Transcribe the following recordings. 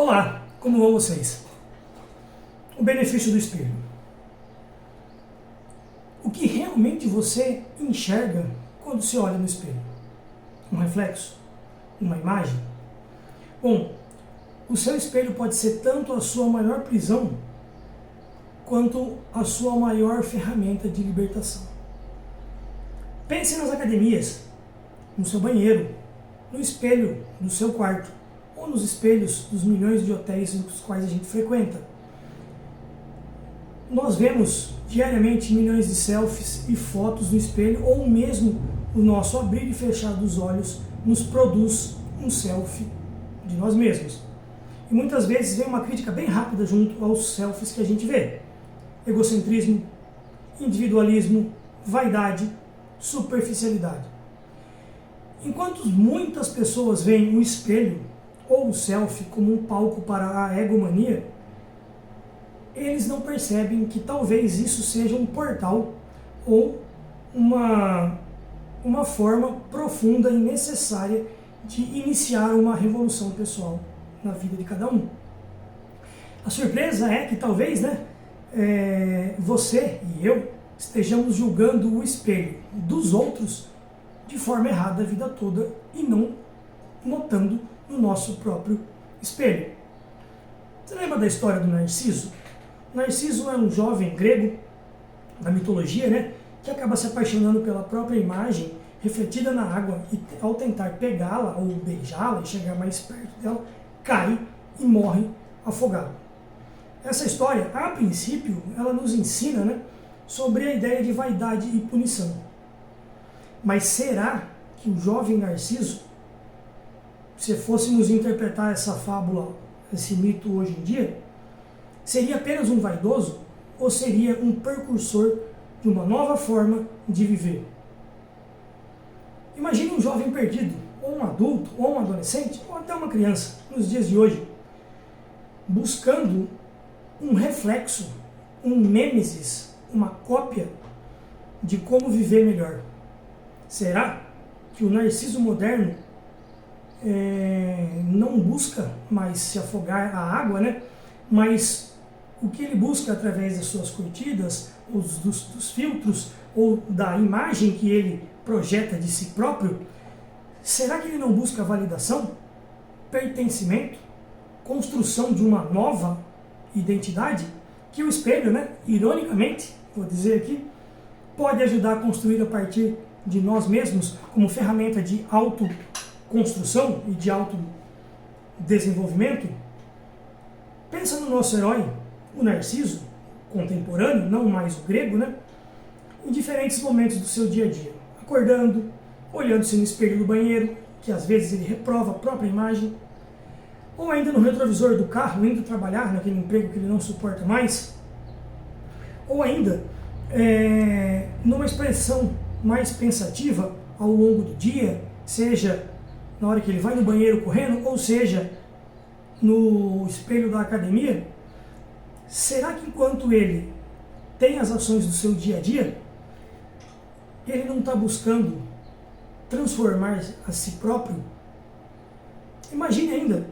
Olá, como vão vocês? O benefício do espelho. O que realmente você enxerga quando se olha no espelho? Um reflexo? Uma imagem? Bom, o seu espelho pode ser tanto a sua maior prisão, quanto a sua maior ferramenta de libertação. Pense nas academias, no seu banheiro, no espelho do seu quarto, ou nos espelhos dos milhões de hotéis nos quais a gente frequenta. Nós vemos diariamente milhões de selfies e fotos no espelho, ou mesmo o nosso abrir e fechar dos olhos nos produz um selfie de nós mesmos. E muitas vezes vem uma crítica bem rápida junto aos selfies que a gente vê. Egocentrismo, individualismo, vaidade, superficialidade. Enquanto muitas pessoas veem o espelho ou o selfie como um palco para a egomania, eles não percebem que talvez isso seja um portal ou uma forma profunda e necessária de iniciar uma revolução pessoal na vida de cada um. A surpresa é que talvez, você e eu estejamos julgando o espelho dos outros de forma errada a vida toda e não notando no nosso próprio espelho. Você lembra da história do Narciso? Narciso é um jovem grego da mitologia, que acaba se apaixonando pela própria imagem refletida na água e ao tentar pegá-la ou beijá-la e chegar mais perto dela, cai e morre afogado. Essa história, a princípio, ela nos ensina sobre a ideia de vaidade e punição. Mas será que o jovem Narciso, se fôssemos interpretar essa fábula, esse mito hoje em dia, seria apenas um vaidoso ou seria um precursor de uma nova forma de viver? Imagine um jovem perdido, ou um adulto, ou um adolescente, ou até uma criança, nos dias de hoje, buscando um reflexo, um nêmesis, uma cópia de como viver melhor. Será que o Narciso moderno não busca mais se afogar a água, mas o que ele busca através das suas curtidas, dos filtros ou da imagem que ele projeta de si próprio, será que ele não busca validação, pertencimento, construção de uma nova identidade? Que o espelho, ironicamente, vou dizer aqui, pode ajudar a construir a partir de nós mesmos como ferramenta de autoconstrução e de autodesenvolvimento. Pensa no nosso herói, o Narciso, contemporâneo, não mais o grego, em diferentes momentos do seu dia a dia. Acordando, olhando-se no espelho do banheiro, que às vezes ele reprova a própria imagem, ou ainda no retrovisor do carro, indo trabalhar naquele emprego que ele não suporta mais, ou ainda numa expressão mais pensativa ao longo do dia, seja na hora que ele vai no banheiro correndo, ou seja no espelho da academia. Será que enquanto ele tem as ações do seu dia a dia, ele não está buscando transformar a si próprio? Imagine ainda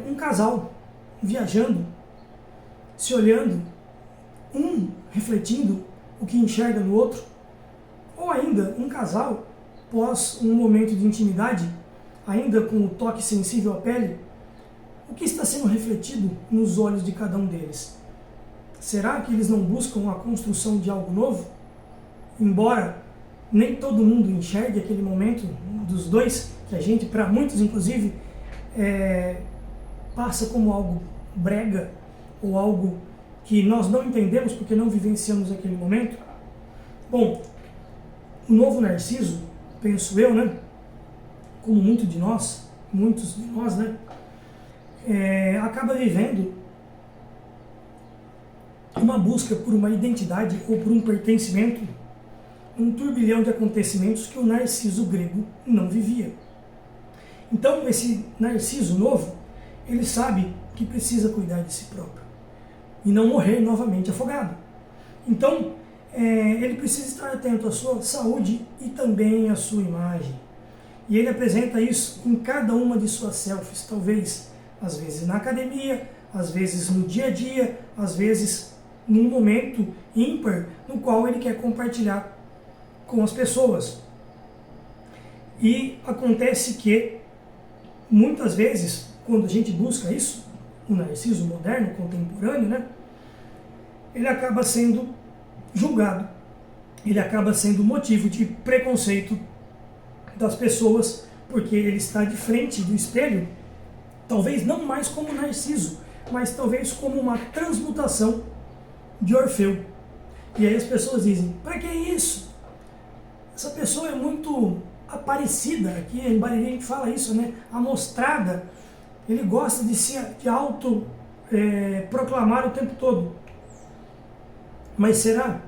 um casal viajando, se olhando, um refletindo o que enxerga no outro, ou ainda um casal pós um momento de intimidade, ainda com o toque sensível à pele, o que está sendo refletido nos olhos de cada um deles? Será que eles não buscam a construção de algo novo? Embora nem todo mundo enxergue aquele momento dos dois, que a gente, para muitos inclusive, passa como algo brega, ou algo que nós não entendemos porque não vivenciamos aquele momento. Bom, o novo Narciso, penso eu, como muitos de nós, acaba vivendo uma busca por uma identidade ou por um pertencimento, um turbilhão de acontecimentos que o Narciso grego não vivia. Então, esse Narciso novo, ele sabe que precisa cuidar de si próprio e não morrer novamente afogado. Então, ele precisa estar atento à sua saúde e também à sua imagem. E ele apresenta isso em cada uma de suas selfies, talvez às vezes na academia, às vezes no dia a dia, às vezes num momento ímpar no qual ele quer compartilhar com as pessoas. E acontece que, muitas vezes, quando a gente busca isso, o narciso moderno, contemporâneo, né, ele acaba sendo julgado, ele acaba sendo motivo de preconceito das pessoas, porque ele está de frente do espelho, talvez não mais como Narciso, mas talvez como uma transmutação de Orfeu. E aí as pessoas dizem, para que isso? Essa pessoa é muito aparecida, aqui em Bariri a gente fala isso, né? Amostrada, ele gosta de se proclamar o tempo todo. Mas será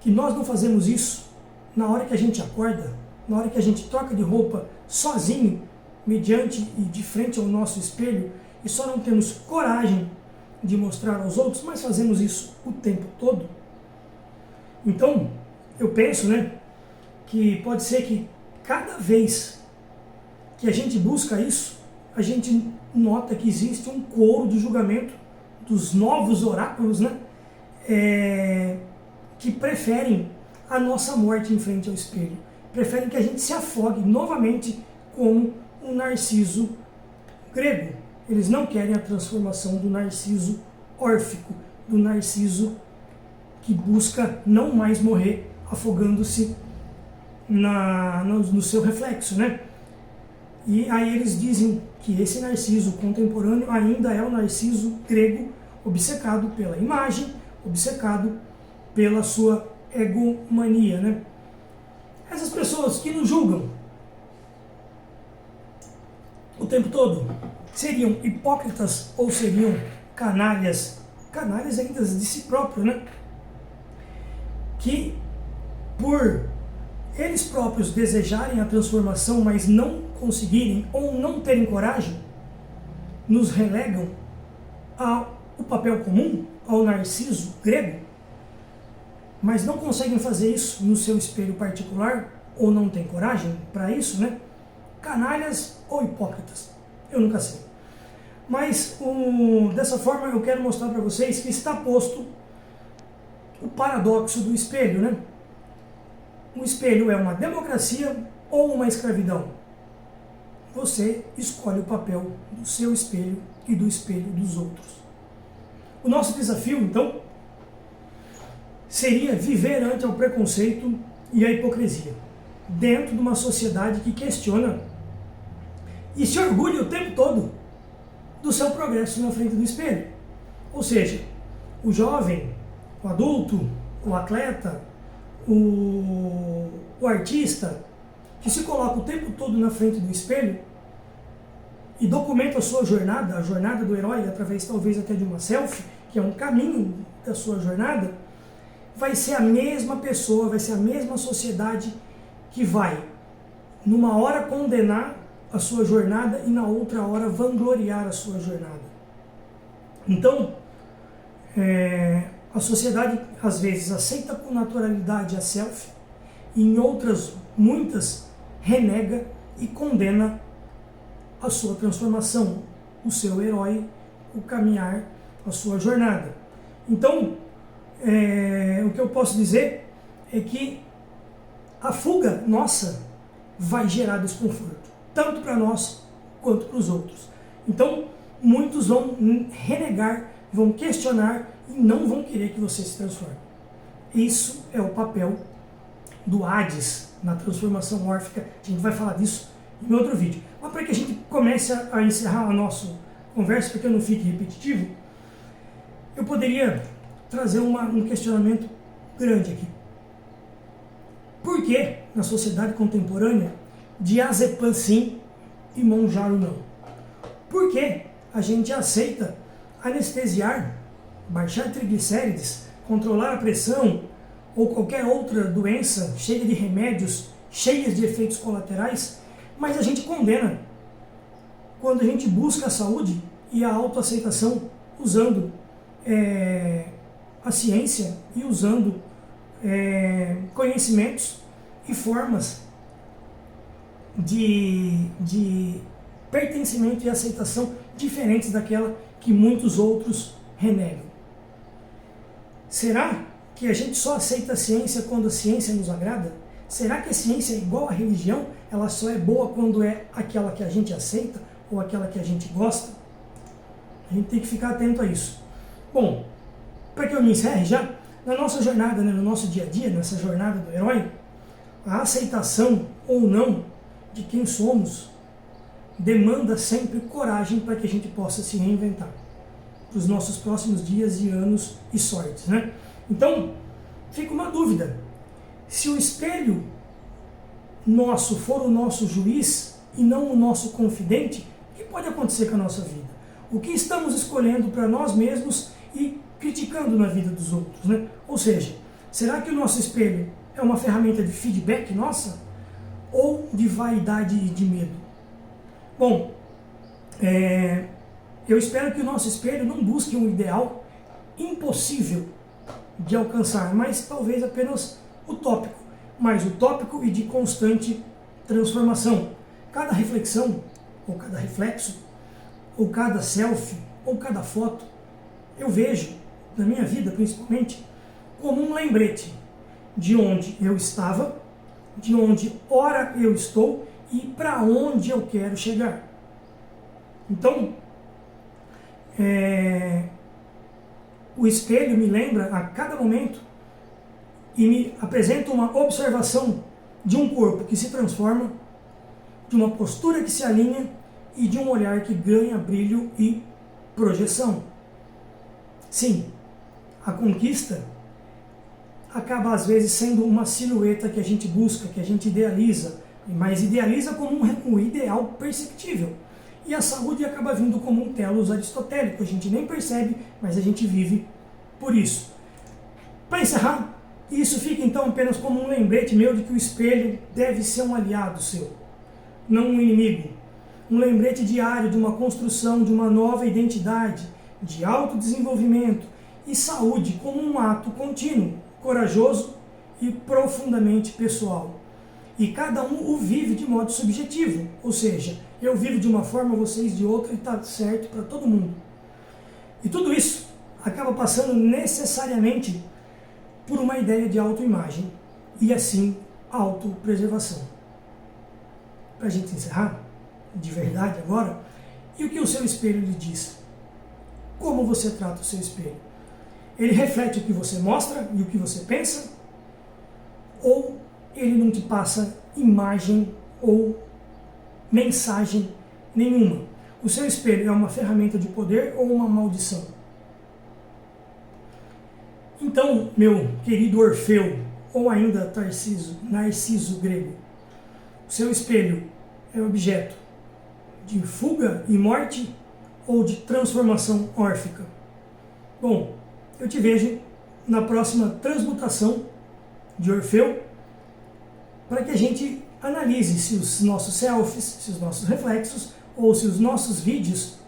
que nós não fazemos isso na hora que a gente acorda, na hora que a gente troca de roupa sozinho, mediante e de frente ao nosso espelho, e só não temos coragem de mostrar aos outros, mas fazemos isso o tempo todo? Então, eu penso, né, que pode ser que cada vez que a gente busca isso, a gente nota que existe um coro de julgamento dos novos oráculos, né, que preferem a nossa morte em frente ao espelho, preferem que a gente se afogue novamente como um Narciso grego. Eles não querem a transformação do Narciso órfico, do Narciso que busca não mais morrer afogando-se no seu reflexo, né? E aí eles dizem que esse Narciso contemporâneo ainda é o Narciso grego, obcecado pela imagem, obcecado pela sua egomania, né? Essas pessoas que nos julgam o tempo todo seriam hipócritas ou seriam canalhas ainda de si próprio, né? Que por eles próprios desejarem a transformação, mas não conseguirem ou não terem coragem, nos relegam ao papel comum, ao Narciso grego, mas não conseguem fazer isso no seu espelho particular, ou não têm coragem para isso, né? Canalhas ou hipócritas, eu nunca sei. Mas dessa forma eu quero mostrar para vocês que está posto o paradoxo do espelho, né? O espelho é uma democracia ou uma escravidão? Você escolhe o papel do seu espelho e do espelho dos outros. O nosso desafio, então, seria viver ante o preconceito e a hipocrisia, dentro de uma sociedade que questiona e se orgulha o tempo todo do seu progresso na frente do espelho. Ou seja, o jovem, o adulto, o atleta, o artista, que se coloca o tempo todo na frente do espelho e documenta a sua jornada, a jornada do herói, através talvez até de uma selfie, que é um caminho da sua jornada, vai ser a mesma pessoa, vai ser a mesma sociedade que vai, numa hora, condenar a sua jornada e na outra hora vangloriar a sua jornada. Então, a sociedade às vezes aceita com naturalidade a selfie e em outras, muitas, renega e condena a sua transformação, o seu herói, o caminhar, a sua jornada. Então, o que eu posso dizer é que a fuga nossa vai gerar desconforto, tanto para nós quanto para os outros. Então, muitos vão renegar, vão questionar e não vão querer que você se transforme. Isso é o papel do Hades na transformação órfica. A gente vai falar disso em outro vídeo. Mas para que a gente comece a encerrar a nossa conversa, para que eu não fique repetitivo, eu poderia trazer um questionamento grande aqui. Por que, na sociedade contemporânea, diazepam sim e Mounjaro não? Por que a gente aceita anestesiar, baixar triglicérides, controlar a pressão ou qualquer outra doença cheia de remédios, cheias de efeitos colaterais, mas a gente condena quando a gente busca a saúde e a autoaceitação usando a ciência e usando conhecimentos e formas de pertencimento e aceitação diferentes daquela que muitos outros renegam. Será que a gente só aceita a ciência quando a ciência nos agrada? Será que a ciência é igual à religião? Ela só é boa quando é aquela que a gente aceita ou aquela que a gente gosta? A gente tem que ficar atento a isso. Bom, para que eu me encerre já, na nossa jornada, no nosso dia a dia, nessa jornada do herói, a aceitação ou não de quem somos demanda sempre coragem para que a gente possa se reinventar para os nossos próximos dias e anos e sortes, né? Então, fica uma dúvida. Se o espelho nosso for o nosso juiz e não o nosso confidente, o que pode acontecer com a nossa vida? O que estamos escolhendo para nós mesmos e criticando na vida dos outros, né? Ou seja, será que o nosso espelho é uma ferramenta de feedback nossa ou de vaidade e de medo? Bom, eu espero que o nosso espelho não busque um ideal impossível de alcançar, mas talvez apenas utópico, mas utópico e de constante transformação. Cada reflexão, ou cada reflexo, ou cada selfie, ou cada foto, eu vejo, na minha vida principalmente, como um lembrete de onde eu estava, de onde ora eu estou e para onde eu quero chegar. Então, o espelho me lembra a cada momento e me apresenta uma observação de um corpo que se transforma, de uma postura que se alinha e de um olhar que ganha brilho e projeção. Sim, a conquista acaba às vezes sendo uma silhueta que a gente busca, que a gente idealiza, mas idealiza como um ideal perceptível. E a saúde acaba vindo como um telos aristotélico, a gente nem percebe, mas a gente vive por isso. Para encerrar, isso fica então apenas como um lembrete meu de que o espelho deve ser um aliado seu, não um inimigo. Um lembrete diário de uma construção de uma nova identidade, de autodesenvolvimento e saúde como um ato contínuo, corajoso e profundamente pessoal. E cada um o vive de modo subjetivo, ou seja, eu vivo de uma forma, vocês de outra, e está certo para todo mundo. E tudo isso acaba passando necessariamente por uma ideia de autoimagem e assim autopreservação. Para a gente encerrar, de verdade agora, e o que o seu espelho lhe diz? Como você trata o seu espelho? Ele reflete o que você mostra e o que você pensa? Ou ele não te passa imagem ou mensagem nenhuma? O seu espelho é uma ferramenta de poder ou uma maldição? Então, meu querido Orfeu, ou ainda Narciso grego, o seu espelho é objeto de fuga e morte ou de transformação órfica? Bom, eu te vejo na próxima transmutação de Orfeu, para que a gente analise se os nossos selfies, se os nossos reflexos ou se os nossos vídeos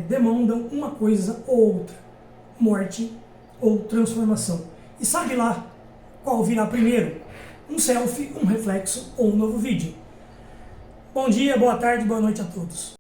demandam uma coisa ou outra, morte ou transformação. E sabe lá qual virá primeiro? Um selfie, um reflexo ou um novo vídeo. Bom dia, boa tarde, boa noite a todos.